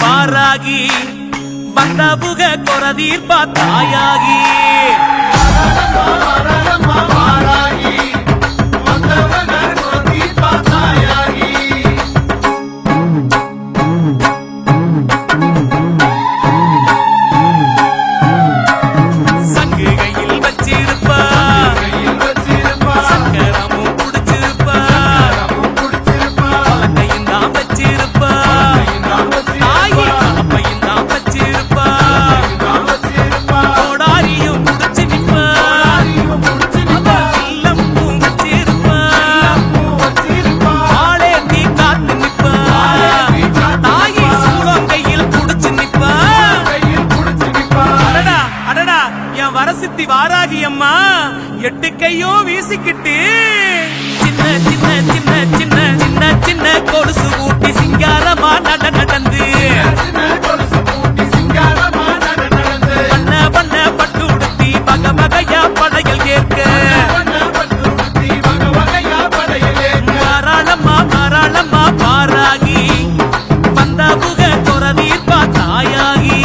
பாராகி வந்தபுக கொரதீர்ப்பா தாயாகி வரசித்தி வாராகி அம்மா எட்டு கையோ வீசிக்கிட்டு சின்ன சின்ன சின்ன சின்ன சின்ன சின்ன கொலுசு ஊட்டி சிங்காரமா நடந்து வண்ண வண்ண பட்டு உடுத்தி வக வகையா படையல் ஏற்க தாராளம்மா தாராளம்மா பாராகி வந்த புக கொரதீர்ப்பா தாயாகி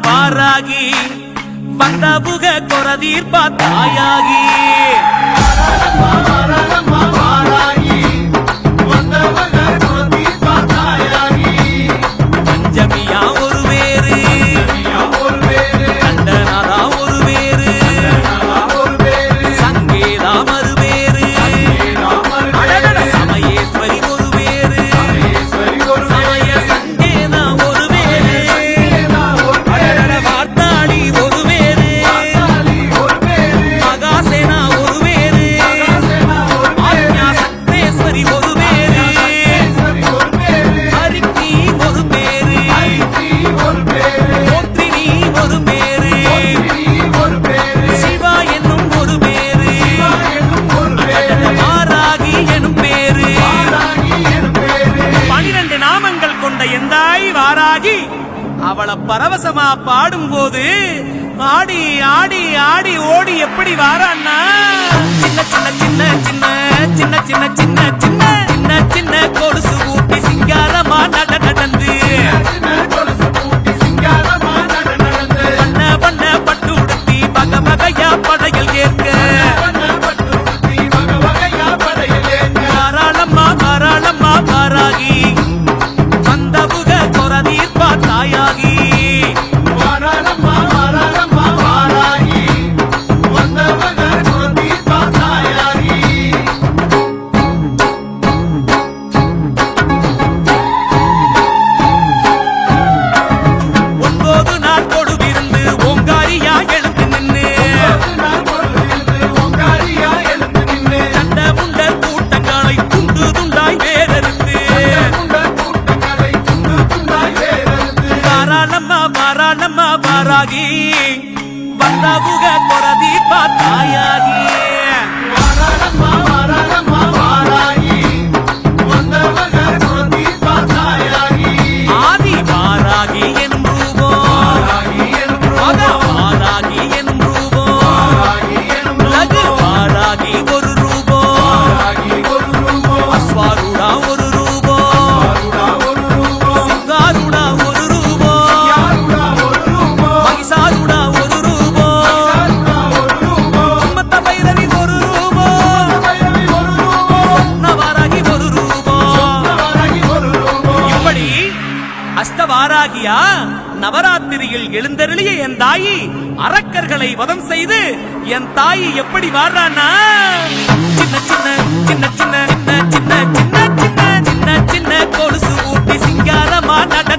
பாராகி வந்த புக கொரதீர்ப்பா தாயாகி பஞ்சமியா ஒரு வேறு கண்டனாரா ஒரு வேறு சங்கேதா மறு வேறு சமயேஸ்வரி ஒரு வேறு சமய சங்கேதா ஒரு வேறு வாராகி அவளை பரவசமா பாடும்போது ஆடி ஆடி ஆடி ஓடி எப்படி வாரான்னா சின்ன சின்ன சின்ன சின்ன சின்ன சின்ன சின்ன சின்ன சின்ன சின்ன கொலுசு ஊட்டி சிங்காரமா நடந்து வண்ண வண்ண பட்டு உடுத்தி வக வகையா படையல் ஏற்க தாராளம்மா தாராளம்மா பாராகி தாயாகி ஒன்பது நாள் கொடுவிருந்து ஓங்காரியா எழுந்து நின்று சண்ட முண்ட கூட்டங்களை துண்டு துண்டாய் வேறறுத்து தாராளம்மா பாராகி வந்த புக கொரதீர்ப்பா தாயாகி ஆதி பாராகி எனும் ரூபம் பாராகி எனும் ரூபம் லகு பாராகி ஒரு ரூபம் அஸ்வாரூடா ஒரு ரூபம் சிங்காரூடா ஒரு சாருடா ஒரு ரூபம் மத்த பைரவி ஒரு ரூபம் எழுந்தருளிய என் தாயி அரக்கர்களை வதம் செய்து என் தாயி எப்படி வாரானா சின்ன சின்ன சின்ன சின்ன சின்ன சின்ன சின்ன சின்ன சின்ன சின்ன கொலுசு ஊட்டி சிங்காரமா நட